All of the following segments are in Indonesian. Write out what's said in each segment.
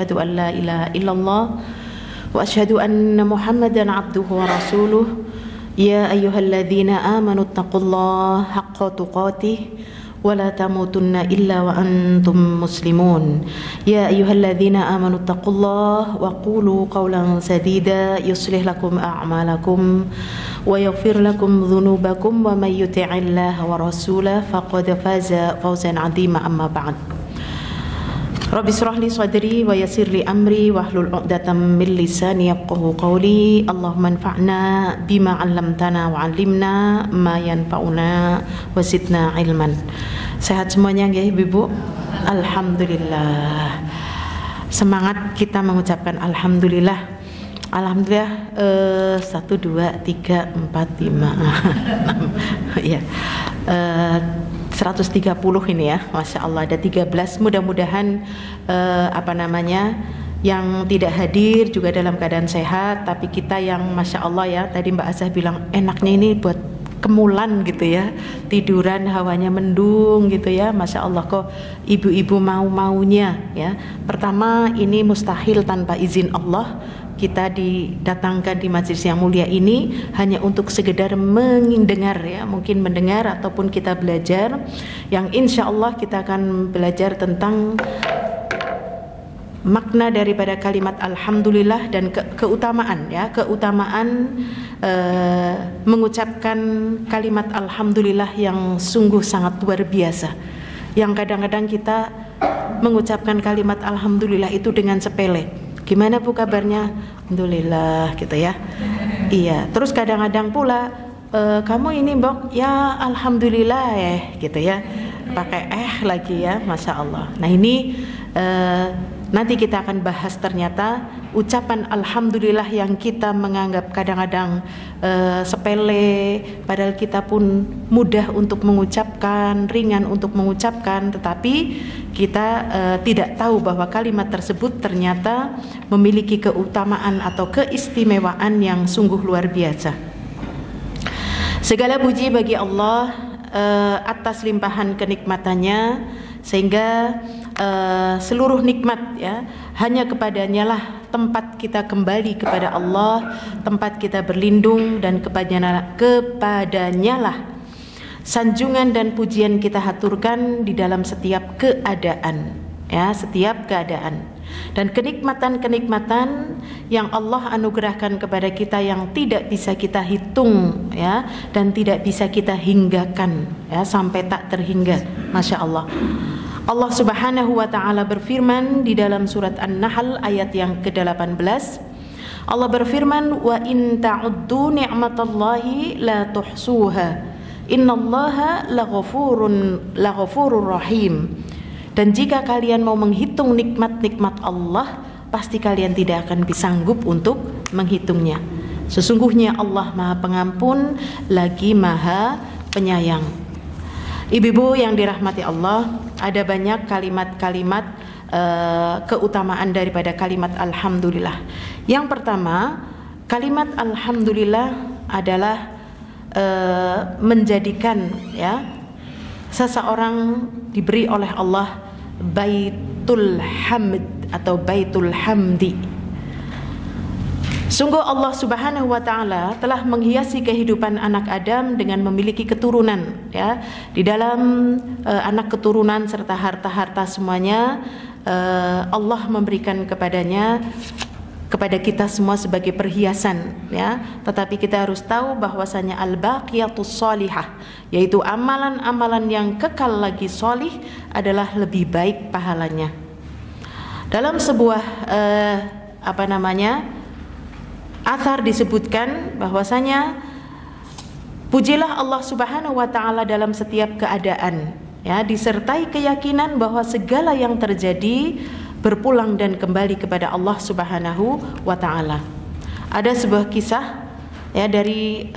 asyhadu an la ilaha illallah wa asyhadu anna Muhammadan abduhu wa rasuluh. Ya ayyuhalladzina amanu taqullaha haqqa tuqatih wa la tamutunna illa wa antum muslimun. Ya ayyuhalladzina amanu taqullaha wa qulu qawlan sadida yuslih lakum a'malakum wa yaghfir lakum dhunubakum wa may yuti'illaha wa rasulahu faqad faza fawzan 'azima. Amma ba'd. Rabbi shrah li sadri wa yassir li amri wahlul 'uqdatam min lisani yafqahu qawli. Allahumma anfa'na bima 'allamtana wa 'allimna ma yanfa'una wa zidna ilman. Sehat semuanya nggih Ibu? Alhamdulillah. Semangat kita mengucapkan alhamdulillah. Alhamdulillah 1 2 3 4 5 6 ya. 130 ini ya, Masya Allah, ada 13. Mudah-mudahan yang tidak hadir juga dalam keadaan sehat. Tapi kita yang Masya Allah ya, tadi Mbak Azah bilang enaknya ini buat kemulan gitu ya, tiduran hawanya mendung gitu ya, Masya Allah. Kok ibu-ibu mau-maunya ya. Pertama, ini mustahil tanpa izin Allah. Kita didatangkan di majelis yang mulia ini hanya untuk sekedar mendengar ya, mungkin mendengar ataupun kita belajar, yang insya Allah kita akan belajar tentang makna daripada kalimat alhamdulillah dan keutamaan ya, keutamaan mengucapkan kalimat alhamdulillah yang sungguh sangat luar biasa. Yang kadang-kadang kita mengucapkan kalimat alhamdulillah itu dengan sepele. Gimana Bu kabarnya? Alhamdulillah gitu ya. Iya. Terus kadang-kadang pula kamu ini Mbok ya alhamdulillah gitu ya. Pakai lagi ya, Masya Allah. Nah ini nanti kita akan bahas ternyata ucapan alhamdulillah yang kita menganggap kadang-kadang sepele, padahal kita pun mudah untuk mengucapkan, ringan untuk mengucapkan, tetapi kita tidak tahu bahwa kalimat tersebut ternyata memiliki keutamaan atau keistimewaan yang sungguh luar biasa. Segala puji bagi Allah atas limpahan kenikmatannya, sehingga seluruh nikmat ya hanya kepadanya lah tempat kita kembali kepada Allah, tempat kita berlindung, dan kepadanya lah sanjungan dan pujian kita haturkan di dalam setiap keadaan ya, setiap keadaan. Dan kenikmatan-kenikmatan yang Allah anugerahkan kepada kita yang tidak bisa kita hitung ya, dan tidak bisa kita hinggakan ya, sampai tak terhingga. Masya Allah. Allah Subhanahu wa taala berfirman di dalam surat An-Nahl ayat yang ke-18. Allah berfirman, "Wa in ta'uddu ni'matallahi la tuhsuha. Innallaha laghafurur rahim." Dan jika kalian mau menghitung nikmat-nikmat Allah, pasti kalian tidak akan bisa sanggup untuk menghitungnya. Sesungguhnya Allah Maha Pengampun lagi Maha Penyayang. Ibu-ibu yang dirahmati Allah, ada banyak kalimat-kalimat keutamaan daripada kalimat alhamdulillah. Yang pertama, kalimat alhamdulillah adalah menjadikan ya seseorang diberi oleh Allah baitul hamd atau baitul hamdi. Sungguh Allah Subhanahu wa taala telah menghiasi kehidupan anak Adam dengan memiliki keturunan ya. Di dalam anak keturunan serta harta-harta semuanya Allah memberikan kepada kita semua sebagai perhiasan ya. Tetapi kita harus tahu bahwasanya al-baqiyatus shalihah, yaitu amalan-amalan yang kekal lagi sholih, adalah lebih baik pahalanya. Dalam sebuah athar disebutkan bahwasanya pujilah Allah Subhanahu wa taala dalam setiap keadaan ya, disertai keyakinan bahwa segala yang terjadi berpulang dan kembali kepada Allah Subhanahu wa taala. Ada sebuah kisah ya dari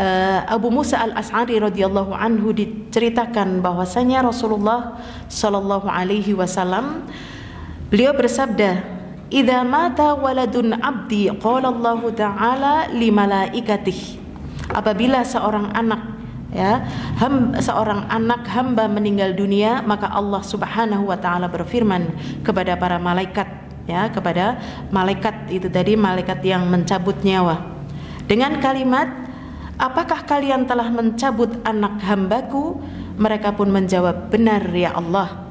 Abu Musa al-Ash'ari radhiyallahu anhu, diceritakan bahwasanya Rasulullah sallallahu alaihi wasallam beliau bersabda, "Idza mata waladun abdi qala Allah taala li malaikatihi." Apabila seorang anak seorang anak hamba meninggal dunia, maka Allah Subhanahu wa taala berfirman kepada para malaikat ya kepada malaikat itu tadi, malaikat yang mencabut nyawa dengan kalimat, apakah kalian telah mencabut anak hambaku? Mereka pun menjawab, benar ya Allah.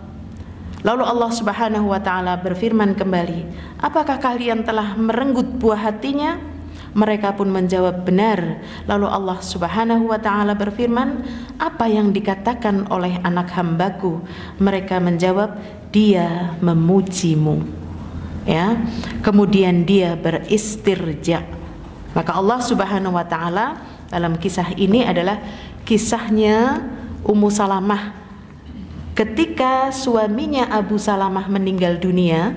Lalu Allah Subhanahu wa ta'ala berfirman kembali, apakah kalian telah merenggut buah hatinya? Mereka pun menjawab, benar. Lalu Allah Subhanahu wa ta'ala berfirman, apa yang dikatakan oleh anak hambaku? Mereka menjawab, dia memujimu. Ya, kemudian dia beristirja. Maka Allah Subhanahu wa ta'ala dalam kisah ini adalah kisahnya Ummu Salamah ketika suaminya Abu Salamah meninggal dunia.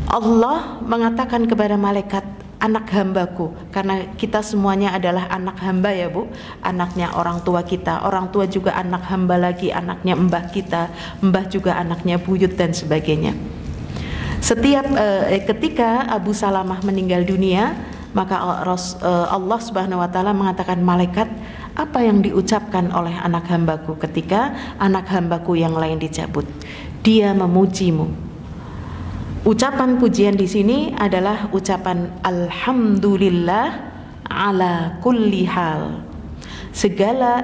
Allah mengatakan kepada malaikat, anak hambaku, karena kita semuanya adalah anak hamba ya Bu, anaknya orang tua kita, orang tua juga anak hamba lagi, anaknya mbah kita, mbah juga anaknya buyut dan sebagainya. Setiap ketika Abu Salamah meninggal dunia, maka Allah Subhanahu wa ta'ala mengatakan, malaikat, apa yang diucapkan oleh anak hambaku ketika anak hambaku yang lain dicabut? Dia memujimu. Ucapan pujian di sini adalah ucapan alhamdulillah ala kulli hal. Segala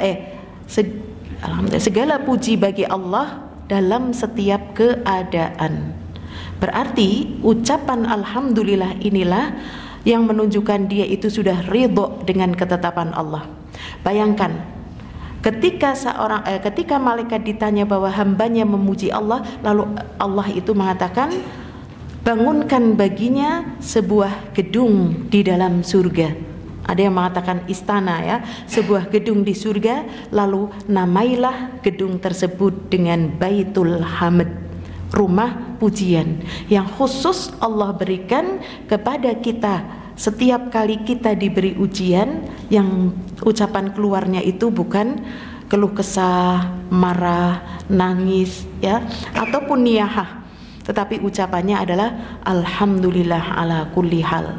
puji bagi Allah dalam setiap keadaan. Berarti ucapan alhamdulillah inilah yang menunjukkan dia itu sudah ridho dengan ketetapan Allah. Bayangkan ketika ketika malaikat ditanya bahwa hambanya memuji Allah, lalu Allah itu mengatakan, bangunkan baginya sebuah gedung di dalam surga. Ada yang mengatakan istana ya, sebuah gedung di surga, lalu namailah gedung tersebut dengan Baitul Hamd, rumah pujian yang khusus Allah berikan kepada kita. Setiap kali kita diberi ujian, yang ucapan keluarnya itu bukan keluh kesah, marah, nangis ya, ataupun niyahah, tetapi ucapannya adalah alhamdulillah ala kulli hal.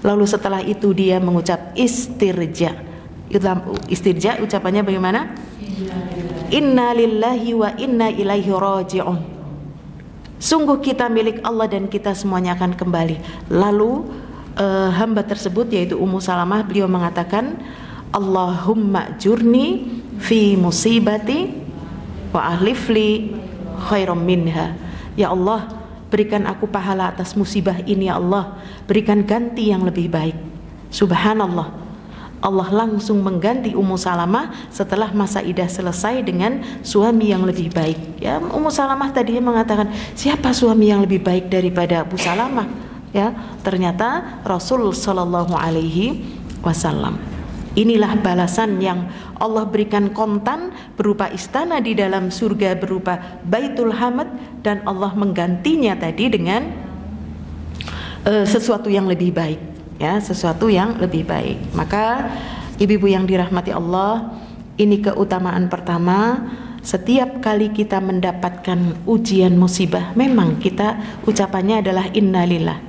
Lalu setelah itu dia mengucap istirja. Istirja ucapannya bagaimana? Inna lillahi wa inna ilaihi raji'un. Sungguh kita milik Allah dan kita semuanya akan kembali. Lalu hamba tersebut yaitu Ummu Salamah, beliau mengatakan, Allahumma jurni fi musibati wa ahlifli khairam minha. Ya Allah, berikan aku pahala atas musibah ini ya Allah, berikan ganti yang lebih baik. Subhanallah, Allah langsung mengganti Ummu Salamah setelah masa idah selesai dengan suami yang lebih baik. Ya, Ummu Salamah tadinya mengatakan, siapa suami yang lebih baik daripada Abu Salamah? Ya, ternyata Rasul Sallallahu Alaihi Wasallam. Inilah balasan yang Allah berikan kontan berupa istana di dalam surga, berupa Baitul Hamd, dan Allah menggantinya tadi dengan sesuatu yang lebih baik, ya, sesuatu yang lebih baik. Maka ibu-ibu yang dirahmati Allah, ini keutamaan pertama. Setiap kali kita mendapatkan ujian musibah, memang kita ucapannya adalah innalillah.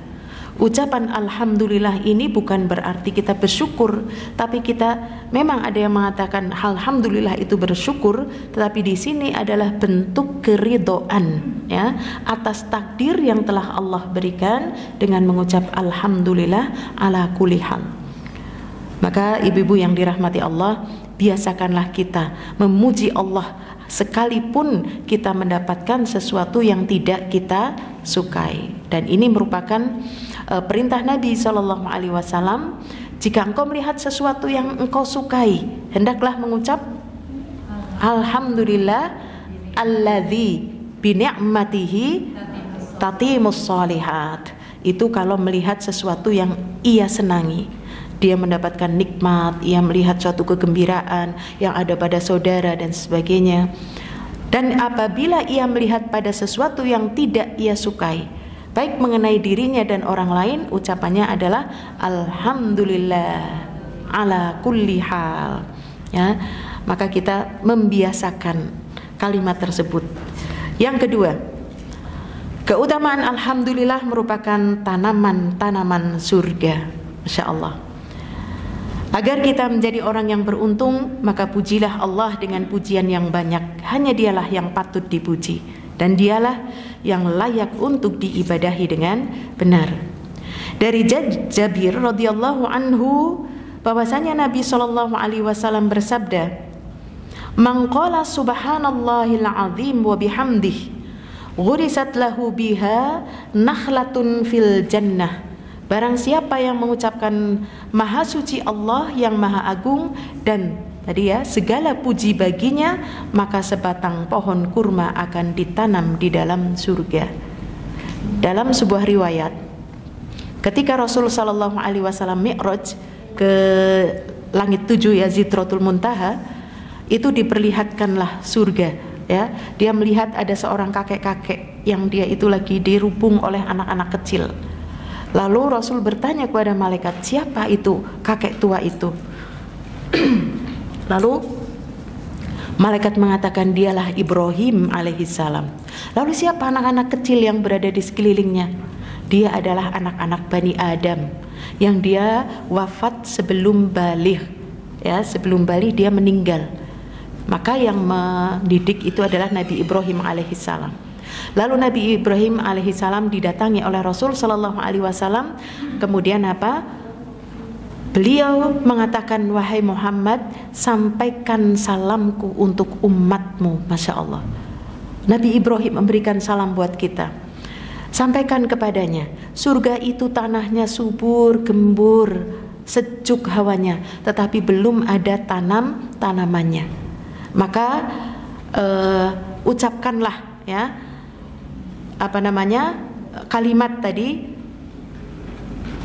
Ucapan alhamdulillah ini bukan berarti kita bersyukur, tapi kita memang ada yang mengatakan alhamdulillah itu bersyukur, tetapi di sini adalah bentuk keridhaan ya atas takdir yang telah Allah berikan dengan mengucap alhamdulillah ala kulli hal. Maka ibu-ibu yang dirahmati Allah, biasakanlah kita memuji Allah sekalipun kita mendapatkan sesuatu yang tidak kita sukai. Dan ini merupakan perintah Nabi SAW. Jika engkau melihat sesuatu yang engkau sukai, hendaklah mengucap alhamdulillah alladzi bi ni'matihi tatimus shalihat. Itu kalau melihat sesuatu yang ia senangi, dia mendapatkan nikmat, ia melihat suatu kegembiraan yang ada pada saudara dan sebagainya. Dan apabila ia melihat pada sesuatu yang tidak ia sukai, baik mengenai dirinya dan orang lain, ucapannya adalah alhamdulillah ala kulli hal. Ya, maka kita membiasakan kalimat tersebut. Yang kedua, keutamaan alhamdulillah merupakan tanaman-tanaman surga. Masya Allah. Agar kita menjadi orang yang beruntung, maka pujilah Allah dengan pujian yang banyak. Hanya dialah yang patut dipuji. dan dialah yang layak untuk diibadahi dengan benar. Dari Jabir radhiyallahu anhu bahwasanya Nabi sallallahu alaihi wasallam bersabda, "Man qala subhanallahil azim wa bihamdihi ghurisat lahu biha nakhlatun fil jannah." Barang siapa yang mengucapkan Maha suci Allah yang Maha agung dan tadi ya segala puji baginya, maka sebatang pohon kurma akan ditanam di dalam surga. Dalam sebuah riwayat, ketika Rasul sallallahu alaihi wasallam mi'raj ke langit 7 ya, Sidratul Muntaha, itu diperlihatkanlah surga ya. Dia melihat ada seorang kakek-kakek yang dia itu lagi dirubung oleh anak-anak kecil. Lalu Rasul bertanya kepada malaikat, siapa itu kakek tua itu? Lalu malaikat mengatakan, dialah Ibrahim alaihissalam. Lalu siapa anak-anak kecil yang berada di sekelilingnya? Dia adalah anak-anak Bani Adam yang dia wafat sebelum baligh ya, sebelum baligh dia meninggal. Maka yang mendidik itu adalah Nabi Ibrahim alaihissalam. Lalu Nabi Ibrahim alaihissalam didatangi oleh Rasul sallallahu alaihi wasallam. Kemudian apa? Beliau mengatakan, wahai Muhammad, sampaikan salamku untuk umatmu. Masya Allah, Nabi Ibrahim memberikan salam buat kita. Sampaikan kepadanya, surga itu tanahnya subur, gembur, sejuk hawanya, tetapi belum ada tanamannya. Maka ucapkanlah ya, kalimat tadi,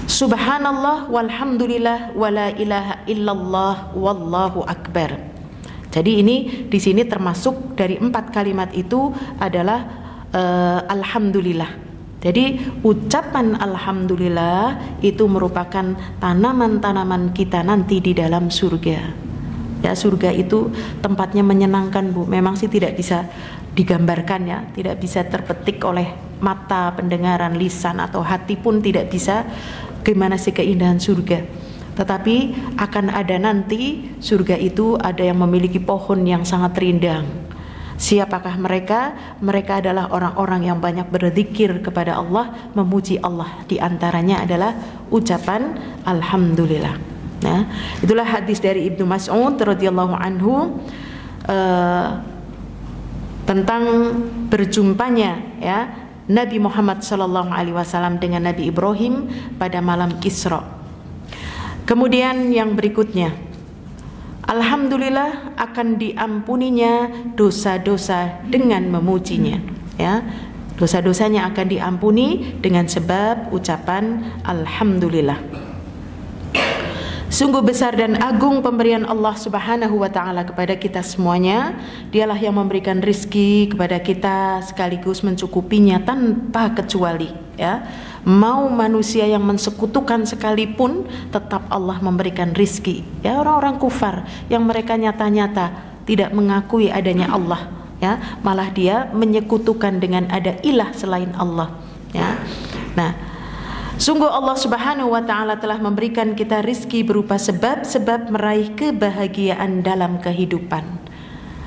Subhanallah walhamdulillah wala ilaha illallah wallahu akbar. Jadi ini di sini termasuk dari 4 kalimat itu adalah alhamdulillah. Jadi ucapan alhamdulillah itu merupakan tanaman-tanaman kita nanti di dalam surga. Ya, surga itu tempatnya menyenangkan, Bu. Memang sih tidak bisa digambarkan ya, tidak bisa terpetik oleh mata, pendengaran, lisan atau hati pun tidak bisa gimana sih keindahan surga. Tetapi akan ada nanti surga itu ada yang memiliki pohon yang sangat rindang. Siapakah mereka? Mereka adalah orang-orang yang banyak berzikir kepada Allah, memuji Allah. Di antaranya adalah ucapan alhamdulillah. Nah, itulah hadis dari Ibnu Mas'ud radhiyallahu anhu tentang berjumpanya ya Nabi Muhammad sallallahu alaihi wasallam dengan Nabi Ibrahim pada malam Isra. Kemudian yang berikutnya, alhamdulillah akan diampuninya dosa-dosa dengan memujinya ya. Dosa-dosanya akan diampuni dengan sebab ucapan alhamdulillah. Sungguh besar dan agung pemberian Allah Subhanahu wa taala kepada kita semuanya. Dialah yang memberikan rizki kepada kita sekaligus mencukupinya tanpa kecuali ya. Mau manusia yang mensekutukan sekalipun tetap Allah memberikan rizki ya. Orang-orang kufar yang mereka nyata-nyata tidak mengakui adanya Allah ya, malah dia menyekutukan dengan ada ilah selain Allah ya. Nah, sungguh Allah Subhanahu wa taala telah memberikan kita rizki berupa sebab-sebab meraih kebahagiaan dalam kehidupan.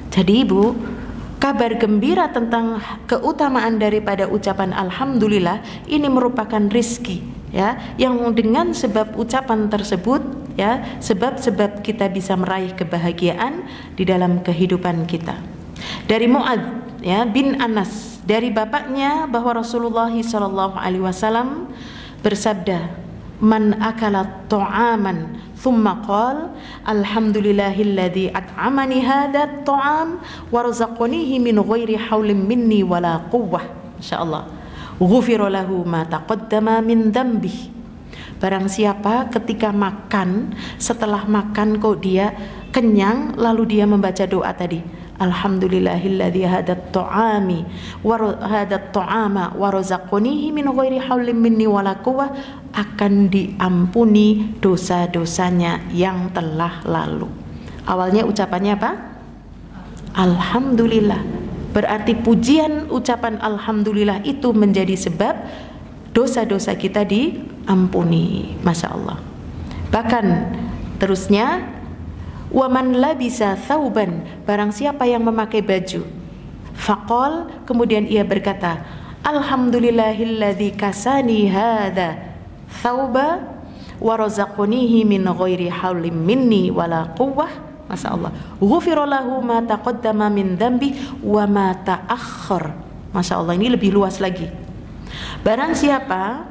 Jadi Ibu, kabar gembira tentang keutamaan daripada ucapan alhamdulillah ini merupakan rizki ya, yang dengan sebab ucapan tersebut ya, sebab-sebab kita bisa meraih kebahagiaan di dalam kehidupan kita. Dari Mu'adz ya bin Anas dari bapaknya bahwa Rasulullah sallallahu alaihi wasallam bersabda, man akala ta'aman thumma qala alhamdulillahilladzi at'amani hadzal ta'am wa razaqanihi min ghairi haulin minni wala quwwah, masyaallah, ghufira lahu ma taqaddama min dzambi. Barang siapa ketika makan, setelah makan kok dia kenyang, lalu dia membaca doa tadi, alhamdulillahilladzi hadat ta'ami wa hadat ta'ama wa razaqanihi min ghairi haulin minni wala quwwah, akan diampuni dosa-dosanya yang telah lalu. Awalnya ucapannya apa? Alhamdulillah. Berarti pujian ucapan alhamdulillah itu menjadi sebab dosa-dosa kita diampuni. Masya Allah. Bahkan terusnya, wa man labisa thauban, barang siapa yang memakai baju, Faqal, kemudian ia berkata, alhamdulillahilladzi kasani hadza thauba wa razaqanihi min ghairi haulin minni wala quwwah. Masya Allah. Ghufira lahu ma taqaddama min dzambi wa ma ta'akhkhar. Masya Allah, ini lebih luas lagi. Barang siapa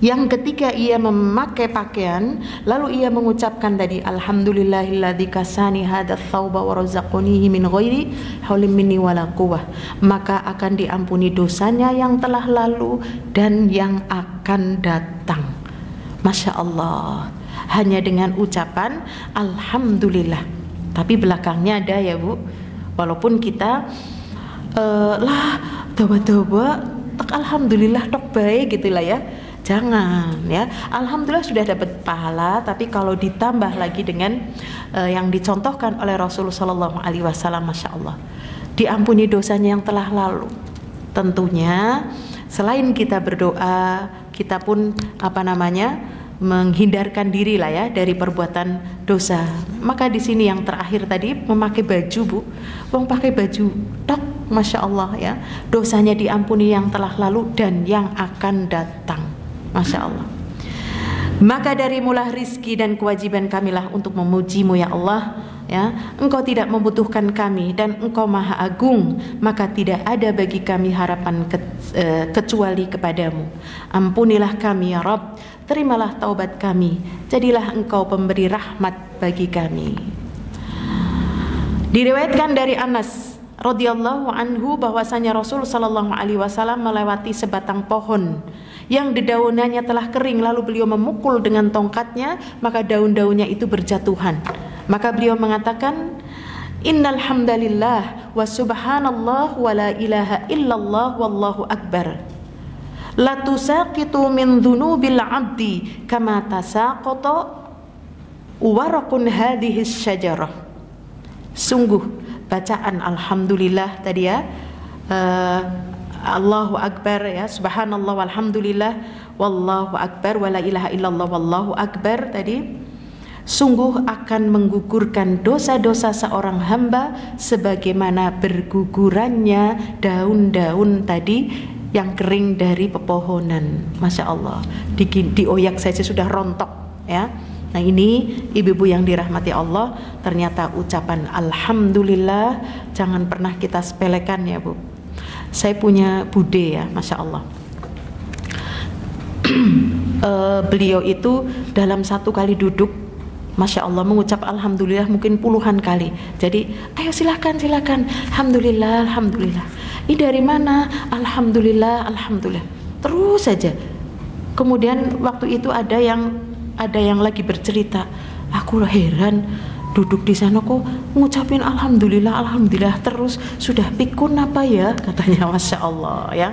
yang ketika ia memakai pakaian lalu ia mengucapkan tadi alhamdulillahilladzi kasani hadzal thawba wa razaqanihi min ghairi haulin minni wala quwwah, maka akan diampuni dosanya yang telah lalu dan yang akan datang. Masya Allah, hanya dengan ucapan alhamdulillah. Tapi belakangnya ada ya Bu, walaupun kita lah dawa-dawa tak alhamdulillah tok baik gitulah ya, jangan ya. Alhamdulillah sudah dapat pahala, tapi kalau ditambah lagi dengan yang dicontohkan oleh Rasulullah SAW, Masya Allah, diampuni dosanya yang telah lalu. Tentunya selain kita berdoa, kita pun menghindarkan diri lah ya dari perbuatan dosa. Maka di sini yang terakhir tadi memakai baju Bu, wong pakai baju tok, Masya Allah ya, dosanya diampuni yang telah lalu dan yang akan datang. Masya Allah. Maka dari mula rizki dan kewajiban kamilah untuk memujimu ya Allah ya. Engkau tidak membutuhkan kami dan Engkau maha agung, maka tidak ada bagi kami harapan kecuali kepadamu. Ampunilah kami ya Rabb, terimalah taubat kami, jadilah Engkau pemberi rahmat bagi kami. Diriwayatkan dari Anas radhiyallahu anhu bahwasanya Rasul sallallahu alaihi wasallam melewati sebatang pohon yang dedaunannya telah kering, lalu beliau memukul dengan tongkatnya, maka daun-daunnya itu berjatuhan. Maka beliau mengatakan, innal hamdalillah wa subhanallah wa la ilaha illallah wallahu akbar. La tusaqitu min dhunubil abdi kama tasaqata waraqun hadhihi syajarah. Sungguh bacaan alhamdulillah tadi ya, Allahu akbar ya, subhanallah walhamdulillah wallahu akbar wa la ilaha illallah wallahu akbar tadi, sungguh akan menggugurkan dosa-dosa seorang hamba sebagaimana bergugurannya daun-daun tadi yang kering dari pepohonan. Masya Allah, dioyak saja sudah rontok ya. Nah ini ibu-ibu yang dirahmati Allah, ternyata ucapan alhamdulillah jangan pernah kita sepelekan ya Bu. Saya punya bude ya, Masya Allah. Beliau itu dalam satu kali duduk, Masya Allah, mengucap alhamdulillah mungkin puluhan kali. Jadi ayo silakan, alhamdulillah, alhamdulillah. Ini dari mana? Alhamdulillah, alhamdulillah. Terus saja. Kemudian waktu itu ada yang lagi bercerita, aku heran duduk di sana kok ngucapin alhamdulillah, alhamdulillah terus, sudah pikun apa ya, katanya. Masya Allah ya.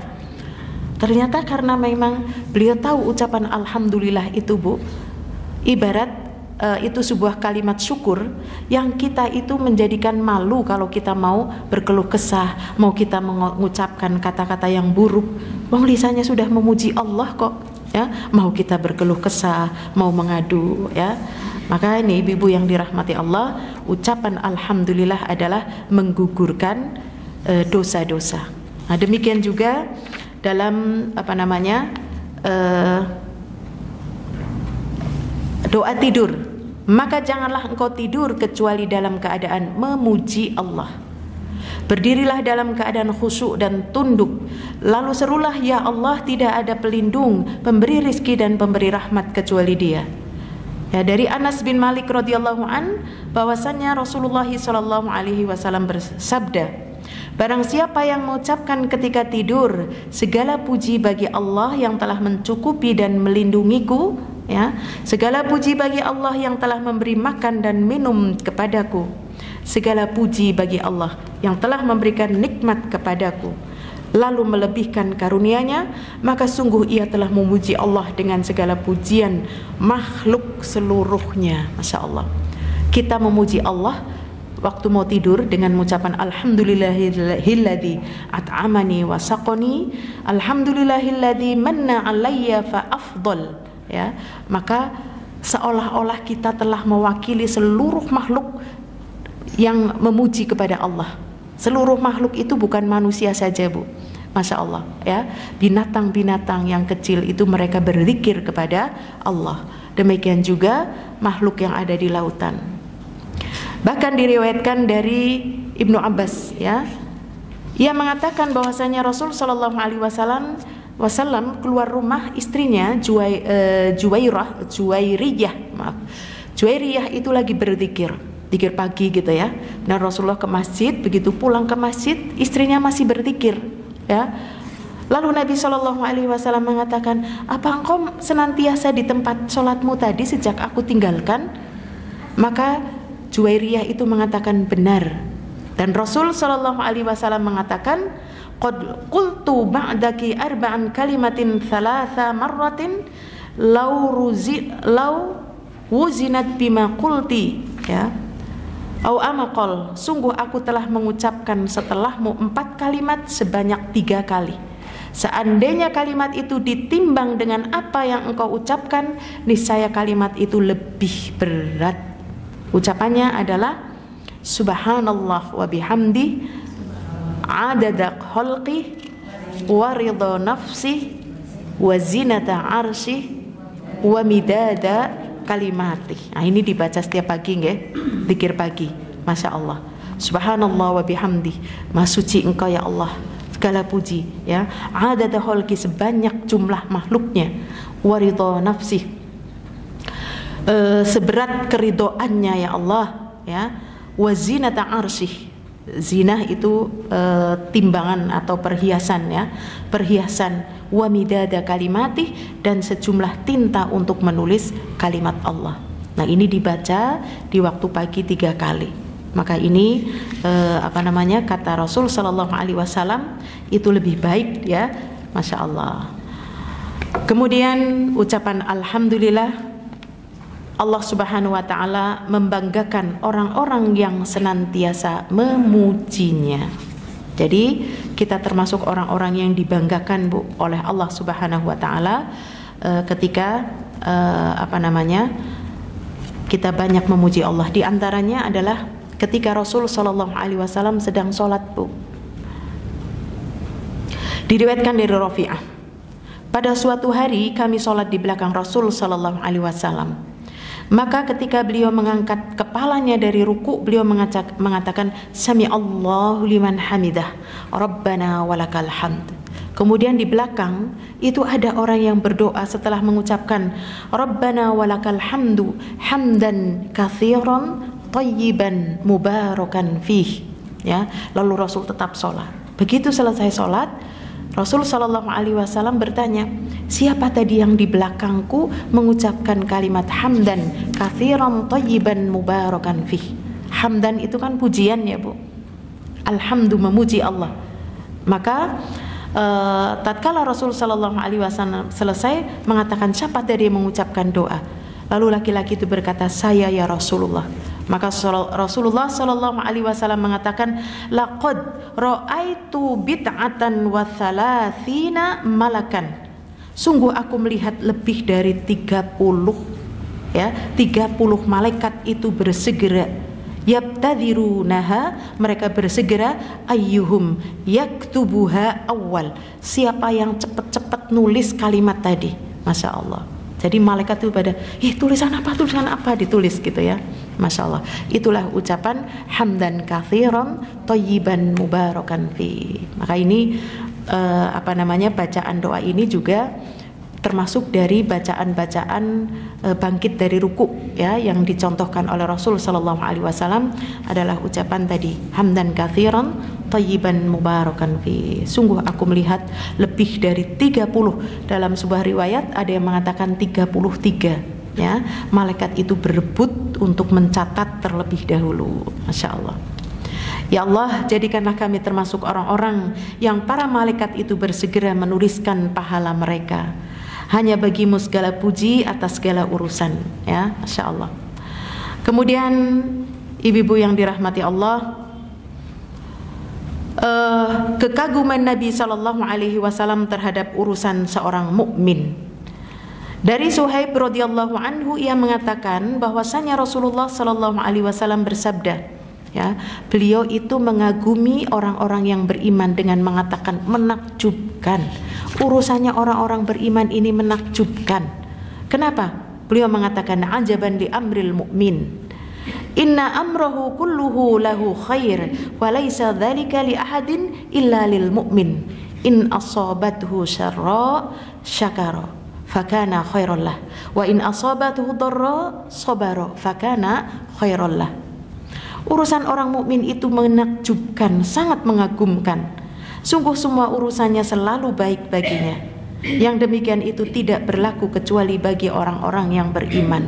Ternyata karena memang beliau tahu ucapan alhamdulillah itu Bu, ibarat itu sebuah kalimat syukur yang kita itu menjadikan malu kalau kita mau berkeluh kesah, mau kita mengucapkan kata-kata yang buruk. Wong lisannya sudah memuji Allah kok ya, mau kita berkeluh kesah, mau mengadu ya. Maka ini ibu-ibu yang dirahmati Allah, ucapan alhamdulillah adalah menggugurkan dosa-dosa. Nah, demikian juga dalam doa tidur, maka janganlah engkau tidur kecuali dalam keadaan memuji Allah. Berdirilah dalam keadaan khusyuk dan tunduk, lalu serulah ya Allah, tidak ada pelindung, pemberi rizki dan pemberi rahmat kecuali Dia. Ya, dari Anas bin Malik radhiyallahu an bahwasannya Rasulullah sallallahu alaihi wasallam bersabda, barang siapa yang mengucapkan ketika tidur, segala puji bagi Allah yang telah mencukupi dan melindungiku ya, segala puji bagi Allah yang telah memberi makan dan minum kepadaku, segala puji bagi Allah yang telah memberikan nikmat kepadaku, lalu melebihkan karunia-Nya, maka sungguh ia telah memuji Allah dengan segala pujian makhluk seluruhnya. Masya Allah, kita memuji Allah waktu mau tidur dengan mengucapkan alhamdulillahilladzi at'amani wa saqani, alhamdulillahilladzi manna alayya fa afdal ya. Maka seolah-olah kita telah mewakili seluruh makhluk yang memuji kepada Allah. Seluruh makhluk itu bukan manusia saja, Bu. Masya Allah, ya. Binatang-binatang yang kecil itu mereka berzikir kepada Allah. Demikian juga makhluk yang ada di lautan. Bahkan diriwayatkan dari Ibnu Abbas, ya. Ia mengatakan bahwasanya Rasul Shallallahu Alaihi Wasallam keluar rumah istrinya Juwairiyah itu lagi berzikir, zikir pagi gitu ya. Dan Rasulullah ke masjid, begitu pulang ke masjid istrinya masih berzikir, ya. Lalu Nabi Shallallahu Alaihi Wasallam mengatakan, apa engkau senantiasa di tempat sholatmu tadi sejak aku tinggalkan? Maka Juwairiyah itu mengatakan benar. Dan Rasul Shallallahu Alaihi Wasallam mengatakan, qad qultu ba'daki arba'an kalimatin thalatha marratin law wuzinat bima qulti, ya. Au amaqal, sungguh aku telah mengucapkan setelahmu 4 kalimat sebanyak 3 kali. Seandainya kalimat itu ditimbang dengan apa yang engkau ucapkan, niscaya kalimat itu lebih berat. Ucapannya adalah subhanallah wa bihamdi adada khalqi wa ridha nafsi wa zinata arsy wa midada kalimati. Nah, ini dibaca setiap pagi nggih, zikir pagi. Masya Allah. Subhanallah wa bihamdi, Maha suci engkau ya Allah, segala puji, ya. Adada khalqi, sebanyak jumlah makhluknya. Wa ridha nafsi, seberat keridoannya ya Allah, ya. Wa zinata arsy, zinah itu timbangan atau perhiasan, ya, perhiasan. Wa midada kalimati, dan sejumlah tinta untuk menulis kalimat Allah. Nah, ini dibaca di waktu pagi 3 kali. Maka ini kata Rasul Sallallahu Alaihi Wasallam itu lebih baik, ya. Masya Allah. Kemudian ucapan alhamdulillah, Allah Subhanahu wa Ta'ala membanggakan orang-orang yang senantiasa memujinya. Jadi kita termasuk orang-orang yang dibanggakan, Bu, oleh Allah Subhanahu wa Ta'ala ketika kita banyak memuji Allah. Di antaranya adalah ketika Rasul Sallallahu Alaihi Wasallam sedang sholat, Bu. Diriwayatkan dari Rafi'ah, pada suatu hari kami sholat di belakang Rasul Sallallahu Alaihi Wasallam. Maka ketika beliau mengangkat kepalanya dari ruku, beliau mengatakan Sami Allahu liman hamidah, Rabbana walakal hamd. Kemudian di belakang itu ada orang yang berdoa setelah mengucapkan Rabbana walakal hamdu hamdan katsiran thayyiban mubarakan fih, ya. Lalu Rasul tetap sholat. Begitu selesai sholat, Rasul Shallallahu Alaihi Wasallam bertanya, siapa tadi yang di belakangku mengucapkan kalimat hamdan katsiran thayyiban mubarakan fih? Hamdan itu kan pujian, ya, Bu. Alhamdu, memuji Allah. Maka tatkala Rasul Shallallahu Alaihi Wasallam selesai mengatakan, siapa tadi yang mengucapkan doa? Lalu laki-laki itu berkata, saya ya Rasulullah. Maka Rasulullah Sallallahu Alaihi Wasallam mengatakan, laqad ra'aitu bid'atan wa thalathina malakan. Sungguh aku melihat lebih dari 30, ya, 30 malaikat itu bersegera, yabtadirunaha, mereka bersegera, ayyuhum yaktubuha awal, siapa yang cepat-cepat nulis kalimat tadi. Masya Allah. Jadi malaikat itu pada, tulisan apa ditulis gitu, ya. Masya Allah. Itulah ucapan hamdan katsiran thayyiban mubarakan fi. Maka ini bacaan doa ini juga termasuk dari bacaan-bacaan bangkit dari ruku, ya, yang dicontohkan oleh Rasul Sallallahu Alaihi Wasallam adalah ucapan tadi hamdan katsiran thayyiban mubarakan fi. Sungguh aku melihat lebih dari 30, dalam sebuah riwayat ada yang mengatakan 33, ya, malaikat itu berebut untuk mencatat terlebih dahulu. Masya Allah. Ya Allah, jadikanlah kami termasuk orang-orang yang para malaikat itu bersegera menuliskan pahala mereka. Hanya bagimu segala puji atas segala urusan, ya. Masya Allah. Kemudian ibu-ibu yang dirahmati Allah, kekaguman Nabi Sallallahu Alaihi Wasallam terhadap urusan seorang mukmin. Dari Suhaib radhiyallahu anhu, ia mengatakan bahwasanya Rasulullah Sallallahu Alaihi Wasallam bersabda, ya. Beliau itu mengagumi orang-orang yang beriman dengan mengatakan menakjubkan. Urusannya orang-orang beriman ini menakjubkan. Kenapa? Beliau mengatakan ajaban li amril mu'min. Inna amrahu kulluhu lahu khair wa laisa dzalika li ahadin illa lil mu'min. In asabathu syarra syakara fakana khairan lah wa in asabathu dharra sabara fakana khairan lah. Urusan orang mukmin itu menakjubkan, sangat mengagumkan. Sungguh semua urusannya selalu baik baginya. Yang demikian itu tidak berlaku kecuali bagi orang-orang yang beriman.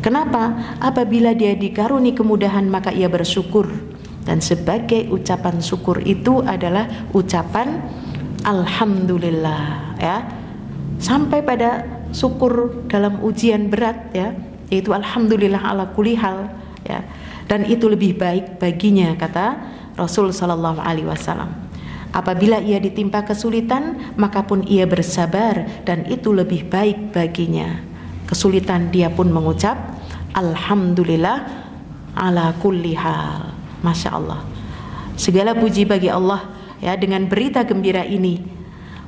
Kenapa? Apabila dia dikaruni kemudahan maka ia bersyukur. Dan sebagai ucapan syukur itu adalah ucapan alhamdulillah, ya. Sampai pada syukur dalam ujian berat, ya, yaitu alhamdulillah ala kulli hal, ya. Dan itu lebih baik baginya, kata Rasul sallallahu alaihi wasallam. Apabila ia ditimpa kesulitan, maka pun ia bersabar dan itu lebih baik baginya. Kesulitan dia pun mengucap alhamdulillah ala kulli hal. Masya Allah. Segala puji bagi Allah, ya, dengan berita gembira ini.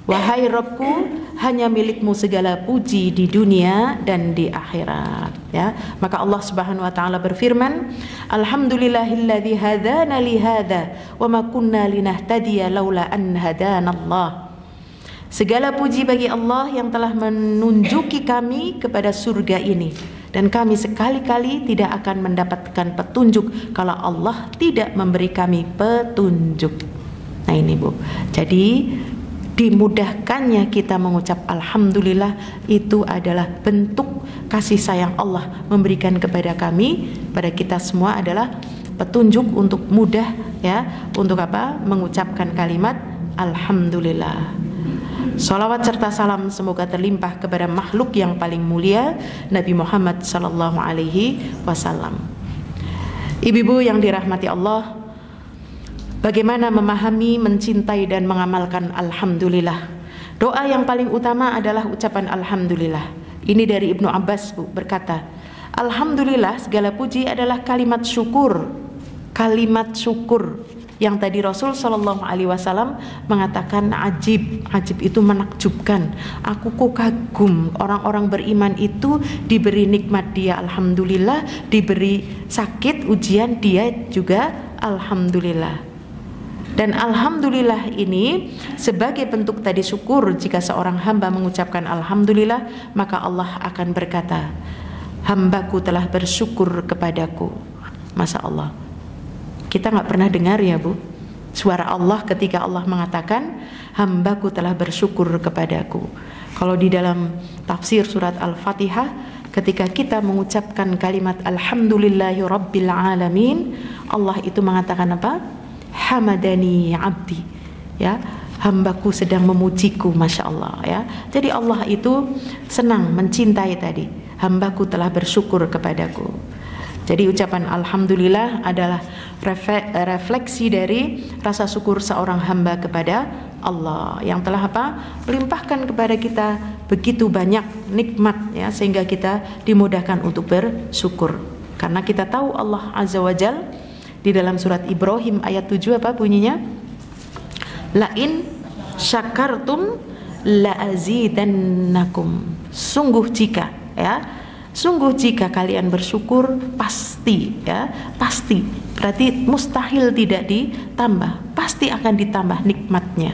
Wahai Rabbku, hanya milikmu segala puji di dunia dan di akhirat, ya. Maka Allah Subhanahu wa taala berfirman, alhamdulillahilladzi hadana li hadza wa ma kunna linahtadiya laula an hadanallah. Segala puji bagi Allah yang telah menunjuki kami kepada surga ini, dan kami sekali-kali tidak akan mendapatkan petunjuk kalau Allah tidak memberi kami petunjuk. Nah ini Bu, jadi dimudahkannya kita mengucap alhamdulillah itu adalah bentuk kasih sayang Allah memberikan kepada kami, pada kita semua adalah petunjuk untuk mudah, ya, untuk apa? Mengucapkan kalimat alhamdulillah. Salawat serta salam semoga terlimpah kepada makhluk yang paling mulia Nabi Muhammad sallallahu alaihi wasallam. Ibu-ibu yang dirahmati Allah, bagaimana memahami, mencintai dan mengamalkan alhamdulillah? Doa yang paling utama adalah ucapan alhamdulillah. Ini dari Ibnu Abbas, Bu, berkata, alhamdulillah segala puji adalah kalimat syukur. Kalimat syukur yang tadi Rasul sallallahu alaihi wasallam mengatakan ajib. Ajib itu menakjubkan. Aku kok kagum orang-orang beriman itu diberi nikmat dia alhamdulillah, diberi sakit ujian dia juga alhamdulillah. Dan alhamdulillah ini sebagai bentuk tadi syukur. Jika seorang hamba mengucapkan alhamdulillah, maka Allah akan berkata, hambaku telah bersyukur kepadaku. Masya Allah. Kita nggak pernah dengar, ya Bu, suara Allah ketika Allah mengatakan hambaku telah bersyukur kepadaku. Kalau di dalam tafsir surat Al-Fatihah, ketika kita mengucapkan kalimat alhamdulillahi rabbil alamin, Allah itu mengatakan apa? Hamadani abdi, ya, hambaku sedang memujiku. Masya Allah, ya. Jadi Allah itu senang, mencintai tadi, hambaku telah bersyukur kepadaku. Jadi ucapan alhamdulillah adalah refleksi dari rasa syukur seorang hamba kepada Allah yang telah apa? Melimpahkan kepada kita begitu banyak nikmat, ya, sehingga kita dimudahkan untuk bersyukur. Karena kita tahu Allah Azza wa Jalla di dalam surat Ibrahim ayat 7 apa bunyinya? Lain syakartum la'azidannakum. Sungguh jika, ya, sungguh jika kalian bersyukur pasti, ya, pasti. Berarti mustahil tidak ditambah, pasti akan ditambah nikmatnya.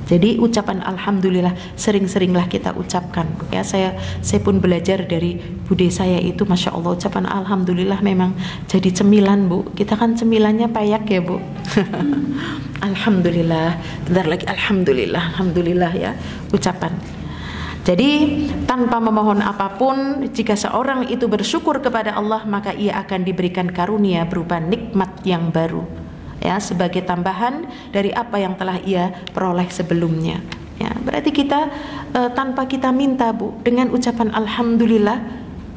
Jadi ucapan alhamdulillah sering-seringlah kita ucapkan, ya. Saya pun belajar dari bude saya itu, masya Allah, ucapan alhamdulillah memang jadi cemilan, Bu. Kita kan cemilannya payak, ya, Bu. Alhamdulillah, bentar lagi alhamdulillah, alhamdulillah, ya, ucapan. Jadi tanpa memohon apapun, jika seorang itu bersyukur kepada Allah, maka ia akan diberikan karunia berupa nikmat yang baru, ya, sebagai tambahan dari apa yang telah ia peroleh sebelumnya, ya. Berarti kita tanpa kita minta, Bu, dengan ucapan alhamdulillah,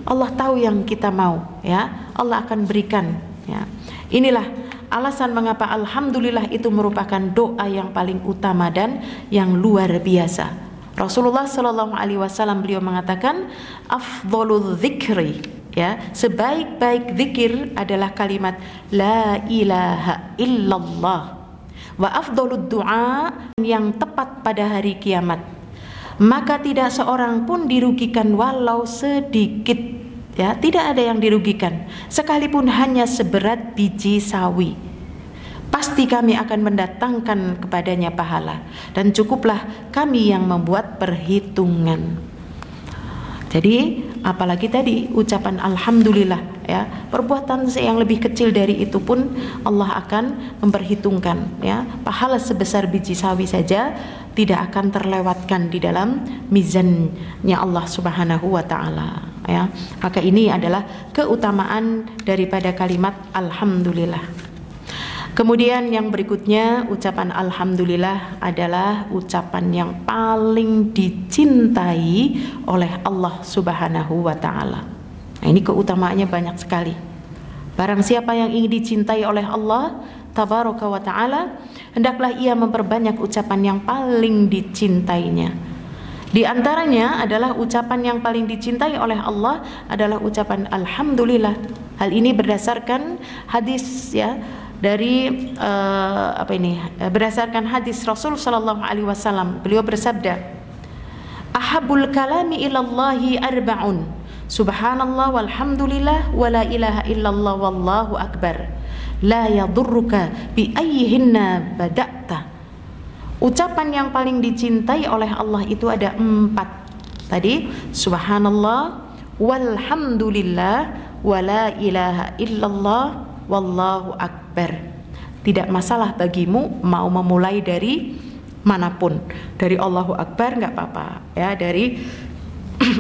Allah tahu yang kita mau, ya, Allah akan berikan, ya. Inilah alasan mengapa alhamdulillah itu merupakan doa yang paling utama dan yang luar biasa. Rasulullah sallallahu alaihi wasallam beliau mengatakan afdhalul dzikri, Ya, sebaik-baik zikir adalah kalimat la ilaha illallah. Wa afdhalud du'a, yang tepat pada hari kiamat. Maka tidak seorang pun dirugikan walau sedikit. Ya, tidak ada yang dirugikan sekalipun hanya seberat biji sawi. Pasti kami akan mendatangkan kepadanya pahala, dan cukuplah kami yang membuat perhitungan. Jadi apalagi tadi ucapan alhamdulillah, ya, perbuatan yang lebih kecil dari itu pun Allah akan memperhitungkan, ya, pahala sebesar biji sawi saja tidak akan terlewatkan di dalam mizannya Allah Subhanahu wa taala, ya. Maka ini adalah keutamaan daripada kalimat alhamdulillah. Kemudian yang berikutnya, ucapan alhamdulillah adalah ucapan yang paling dicintai oleh Allah Subhanahu wa taala. Nah, ini keutamaannya banyak sekali. Barang siapa yang ingin dicintai oleh Allah Tabaraka wa taala, hendaklah ia memperbanyak ucapan yang paling dicintainya. Di antaranya adalah ucapan yang paling dicintai oleh Allah adalah ucapan alhamdulillah. Hal ini berdasarkan hadis, ya, dari berdasarkan hadis Rasul sallallahu alaihi wasallam. Beliau bersabda, ahabul kalami ilallahi arba'un, subhanallah walhamdulillah wa la ilaha illallah wallahu akbar, la yadurruka bi ayyihinna bada'ta. Ucapan yang paling dicintai oleh Allah itu ada 4 tadi, subhanallah walhamdulillah wa la ilaha illallah wallahu akbar. Tidak masalah bagimu mau memulai dari manapun, dari Allahu akbar nggak apa-apa, ya, dari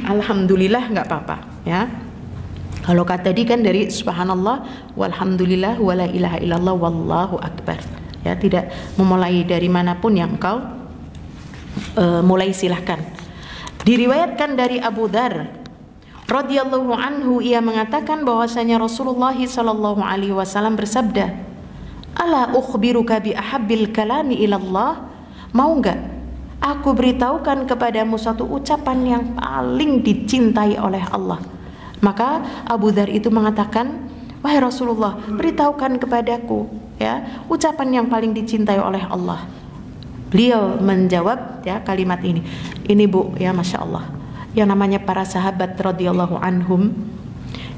alhamdulillah nggak apa-apa, ya. Kalau kata tadi kan dari subhanallah walhamdulillah wala ilaha illallah wallahu akbar, ya, tidak memulai dari manapun yang kau mulai, silahkan. Diriwayatkan dari Abu Dzar radhiyallahu anhu, ia mengatakan bahwasanya Rasulullah sallallahu alaihi wasallam bersabda, ala ukhbiruka bi ahabbil kalami ilallah, mau enggak aku beritahukan kepadamu suatu ucapan yang paling dicintai oleh Allah. Maka Abu Dzar itu mengatakan, wahai Rasulullah, beritahukan kepadaku, ya, ucapan yang paling dicintai oleh Allah. Beliau menjawab, ya, kalimat ini Bu, ya, masya Allah, yang namanya para sahabat radhiyallahu anhum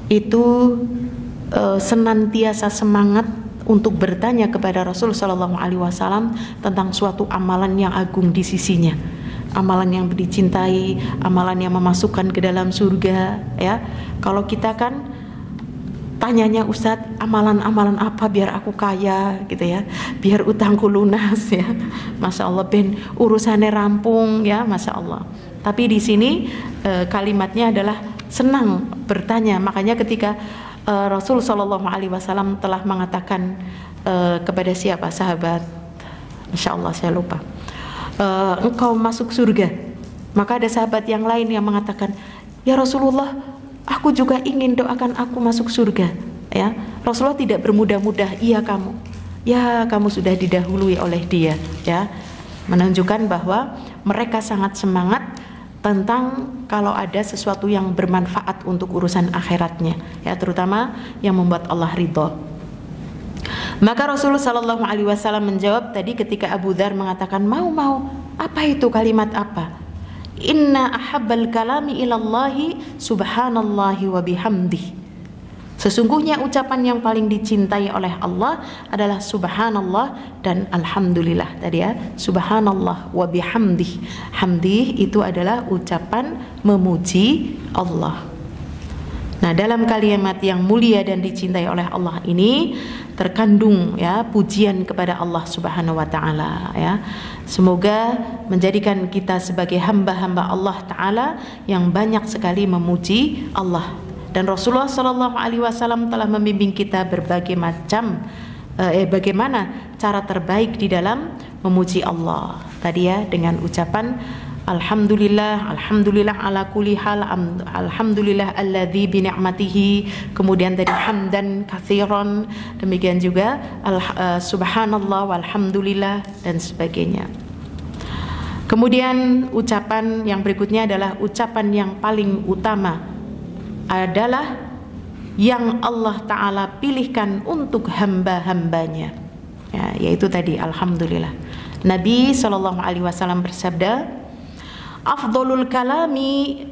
itu senantiasa semangat untuk bertanya kepada Rasul sallallahu alaihi wasallam tentang suatu amalan yang agung di sisinya, amalan yang dicintai, amalan yang memasukkan ke dalam surga, ya. Kalau kita kan tanyanya, Ustadz, amalan-amalan apa biar aku kaya, gitu ya, biar utangku lunas, ya, masya Allah, ben urusannya rampung, ya, masya Allah. Tapi di sini kalimatnya adalah senang bertanya. Makanya ketika Rasul Shallallahu Alaihi Wasallam telah mengatakan kepada siapa sahabat, Masya Allah saya lupa, engkau masuk surga, maka ada sahabat yang lain yang mengatakan, ya Rasulullah, aku juga ingin doakan aku masuk surga. Ya, Rasulullah tidak bermudah-mudah, iya kamu, ya kamu sudah didahului oleh dia, ya, menunjukkan bahwa mereka sangat semangat tentang kalau ada sesuatu yang bermanfaat untuk urusan akhiratnya, ya, terutama yang membuat Allah ridho. Maka Rasulullah Sallallahu Alaihi Wasallam menjawab tadi ketika Abu Dzar mengatakan mau, apa itu kalimat apa? Inna ahabbal kalami ilallahi subhanallahi wa bihamdih. Sesungguhnya ucapan yang paling dicintai oleh Allah adalah subhanallah dan alhamdulillah tadi, ya, subhanallah wa bihamdih. Hamdih itu adalah ucapan memuji Allah. Nah, dalam kalimat yang mulia dan dicintai oleh Allah ini terkandung, ya, pujian kepada Allah Subhanahu wa taala, ya. Semoga menjadikan kita sebagai hamba-hamba Allah taala yang banyak sekali memuji Allah. Dan Rasulullah Sallallahu Alaihi Wasallam telah membimbing kita berbagai macam bagaimana cara terbaik di dalam memuji Allah. Tadi, ya, dengan ucapan alhamdulillah, alhamdulillah ala kulli hal, alhamdulillah alladzi bi ni'matihi, kemudian tadi hamdan katsiran, demikian juga subhanallah walhamdulillah dan sebagainya. Kemudian ucapan yang berikutnya adalah ucapan yang paling utama adalah yang Allah Ta'ala pilihkan untuk hamba-hambanya, ya, yaitu tadi alhamdulillah. Nabi SAW bersabda, afdolul kalami